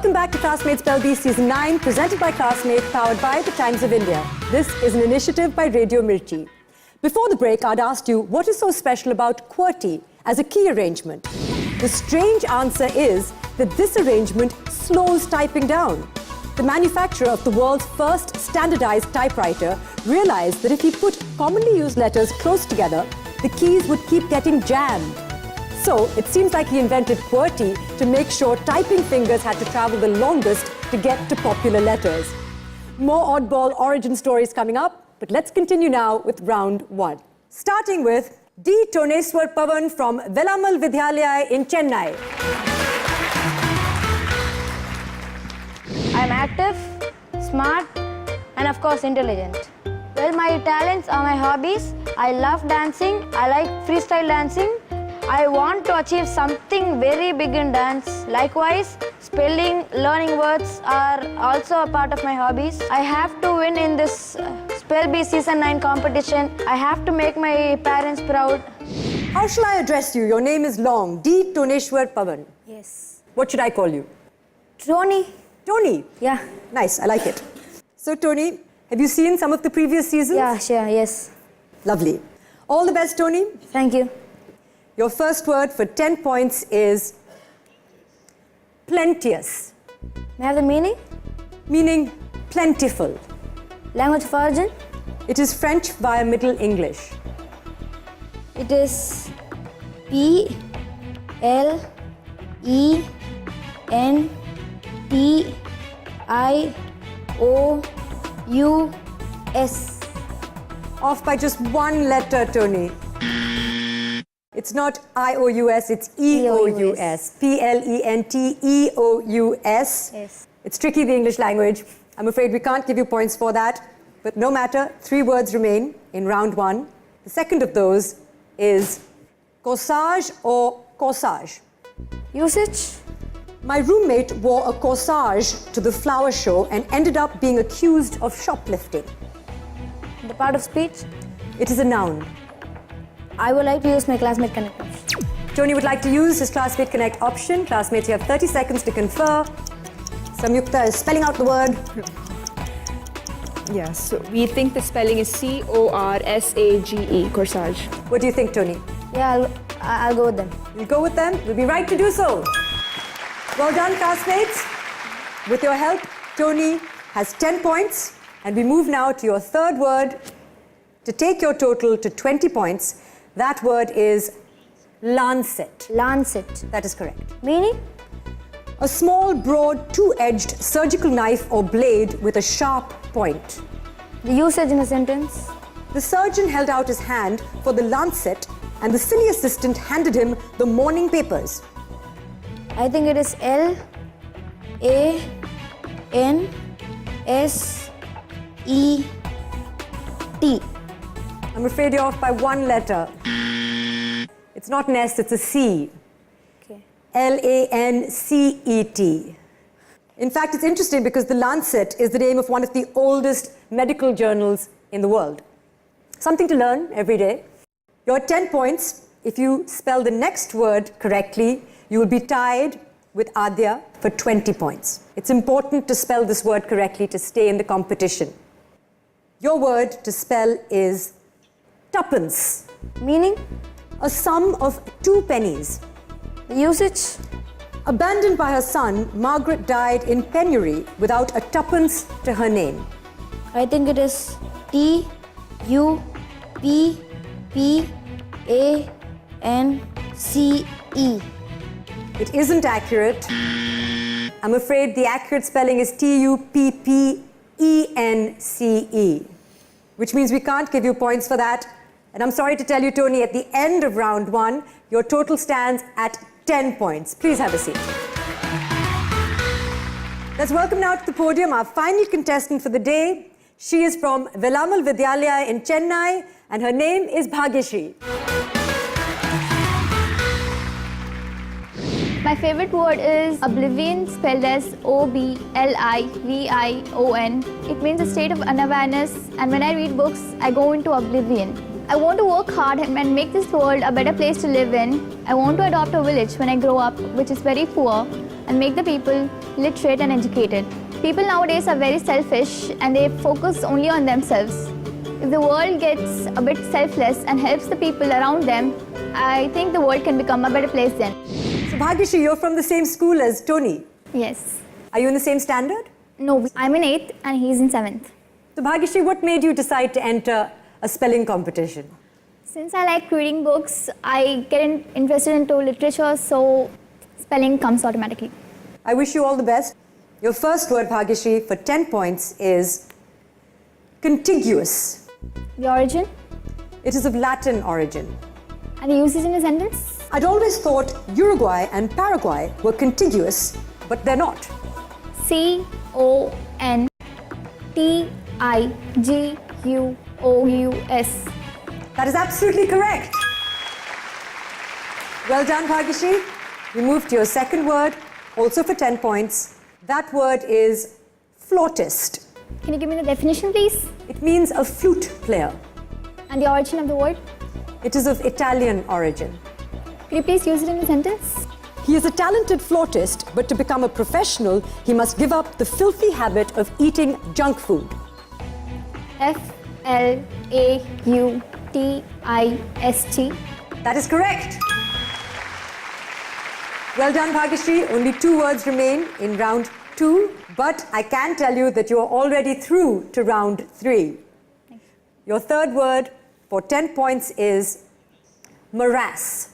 Welcome back to Classmate Spell Bee Season 9, presented by Classmate, powered by The Times of India. This is an initiative by Radio Mirchi. Before the break, I'd asked you what is so special about QWERTY as a key arrangement. The strange answer is that this arrangement slows typing down. The manufacturer of the world's first standardized typewriter realized that if he put commonly used letters close together, the keys would keep getting jammed. So it seems like he invented QWERTY to make sure typing fingers had to travel the longest to get to popular letters. More oddball origin stories coming up, but let's continue now with round 1. Starting with D. Toneswar Pavan from Velamal Vidyalaya in Chennai. I'm active, smart, and of course intelligent. Well, my talents are my hobbies. I love dancing. I like freestyle dancing. I want to achieve something very big in dance. Likewise, spelling, learning words are also a part of my hobbies. I have to win in this Spellbee Season 9 competition. I have to make my parents proud. How shall I address you? Your name is long. D. Toneshwar Pavan. Yes. What should I call you? Tony. Tony. Yeah. Nice, I like it. So Tony, have you seen some of the previous seasons? Yeah, sure, yes. Lovely. All the best, Tony. Thank you. Your first word for 10 points is plenteous. May I have the meaning? Meaning plentiful. Language of origin? It is French via Middle English. It is P L E N T I O U S. Off by just one letter, Tony. It's not I-O-U-S, it's E-O-U-S. P-L-E-N-T-E-O-U-S. Yes. It's tricky, the English language. I'm afraid we can't give you points for that. But no matter, 3 words remain in round 1. The second of those is corsage or corsage. Usage? My roommate wore a corsage to the flower show and ended up being accused of shoplifting. The part of speech? It is a noun. I would like to use my Classmate Connect option. Tony would like to use his Classmate Connect option. Classmates, you have 30 seconds to confer. Samyukta is spelling out the word. Yes, so we think the spelling is C-O-R-S-A-G-E, corsage. What do you think, Tony? Yeah, I'll go with them. You'll go with them? You'll be right to do so. Well done, classmates. With your help, Tony has 10 points. And we move now to your third word. To take your total to 20 points, that word is lancet. Lancet. That is correct. Meaning? A small, broad, two-edged surgical knife or blade with a sharp point. The usage in a sentence? The surgeon held out his hand for the lancet and the silly assistant handed him the morning papers. I think it is L-A-N-S-E-T. I'm afraid you're off by one letter. It's not nest, it's a C. Okay. L-A-N-C-E-T. In fact, it's interesting because the Lancet is the name of one of the oldest medical journals in the world. Something to learn every day. You're 10 points. If you spell the next word correctly, you will be tied with Adya for 20 points. It's important to spell this word correctly to stay in the competition. Your word to spell is tuppence. Meaning? A sum of 2 pennies. The usage? Abandoned by her son, Margaret died in penury without a tuppence to her name. I think it is T-U-P-P-A-N-C-E. It isn't accurate. I'm afraid the accurate spelling is T-U-P-P-E-N-C-E, which means we can't give you points for that. And I'm sorry to tell you, Tony, at the end of round 1, your total stands at 10 points. Please have a seat. Let's welcome now to the podium our final contestant for the day. She is from Velamal Vidyalaya in Chennai, and her name is Bhagyashree. My favorite word is oblivion, spelled as O-B-L-I-V-I-O-N. It means a state of unawareness, and when I read books, I go into oblivion. I want to work hard and make this world a better place to live in. I want to adopt a village when I grow up, which is very poor, and make the people literate and educated. People nowadays are very selfish and they focus only on themselves. If the world gets a bit selfless and helps the people around them, I think the world can become a better place then. So Bhagyashree, you're from the same school as Tony. Yes. Are you in the same standard? No, I'm in 8th and he's in 7th. So Bhagyashree, what made you decide to enter a spelling competition? Since I like reading books, I get interested into literature, so spelling comes automatically. I wish you all the best. Your first word, Bhagyashree, for 10 points is contiguous. The origin It is of Latin origin. and the usage in a sentence. I'd always thought Uruguay and Paraguay were contiguous, but they're not. C-O-N-T-I-G-U-O-U-S. That is absolutely correct. Well done, Bhagyashree. We move to your second word, also for 10 points. That word is flautist. Can you give me the definition, please? It means a flute player. And the origin of the word? It is of Italian origin. Could you please use it in a sentence? He is a talented flautist, but to become a professional, he must give up the filthy habit of eating junk food. F-L-A-U-T-I-S-T. That is correct. Well done, Bhagyashree. Only 2 words remain in round 2, but I can tell you that you are already through to round 3. Your third word for 10 points is morass.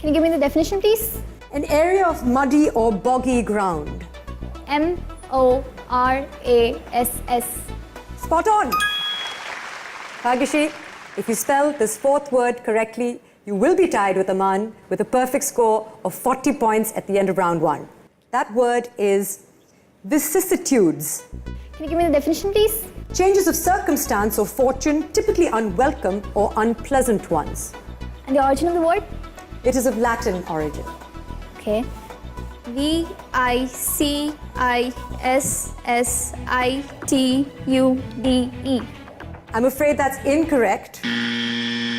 Can you give me the definition, please? An area of muddy or boggy ground. M-O-R-A-S-S. Spot on. Bhagyashree, if you spell this fourth word correctly, you will be tied with Aman with a perfect score of 40 points at the end of round 1. That word is vicissitudes. Can you give me the definition, please? Changes of circumstance or fortune, typically unwelcome or unpleasant ones. And the origin of the word? It is of Latin origin. Okay. V-I-C-I-S-S-I-T-U-D-E. I'm afraid that's incorrect,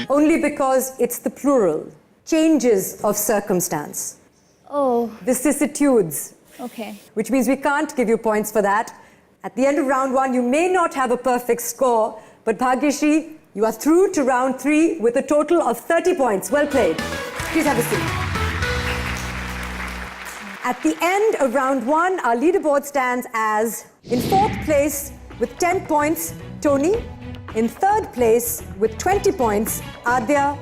only because it's the plural. Changes of circumstance. Oh, Vicissitudes, okay. which means we can't give you points for that. At the end of round 1, you may not have a perfect score, but Bhagyashree, you are through to round 3 with a total of 30 points. Well played. Please have a seat. At the end of round 1, our leaderboard stands as in 4th place with 10 points, Tony. In 3rd place with 20 points, Adya.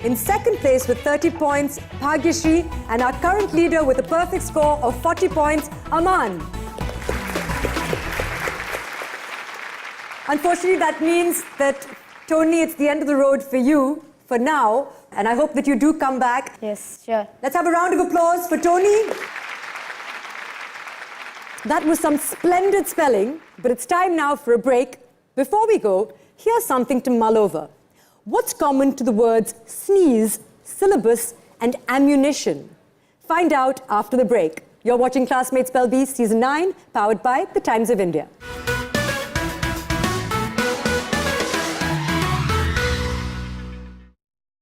In 2nd place with 30 points, Bhagyashree. And our current leader with a perfect score of 40 points, Aman. Unfortunately, that means that, Tony, it's the end of the road for you for now. And I hope that you do come back. Yes, sure. Let's have a round of applause for Tony. That was some splendid spelling, but it's time now for a break. Before we go, here's something to mull over. What's common to the words sneeze, syllabus, and ammunition? Find out after the break. You're watching Classmate Spell Bee, Season 9, powered by The Times of India.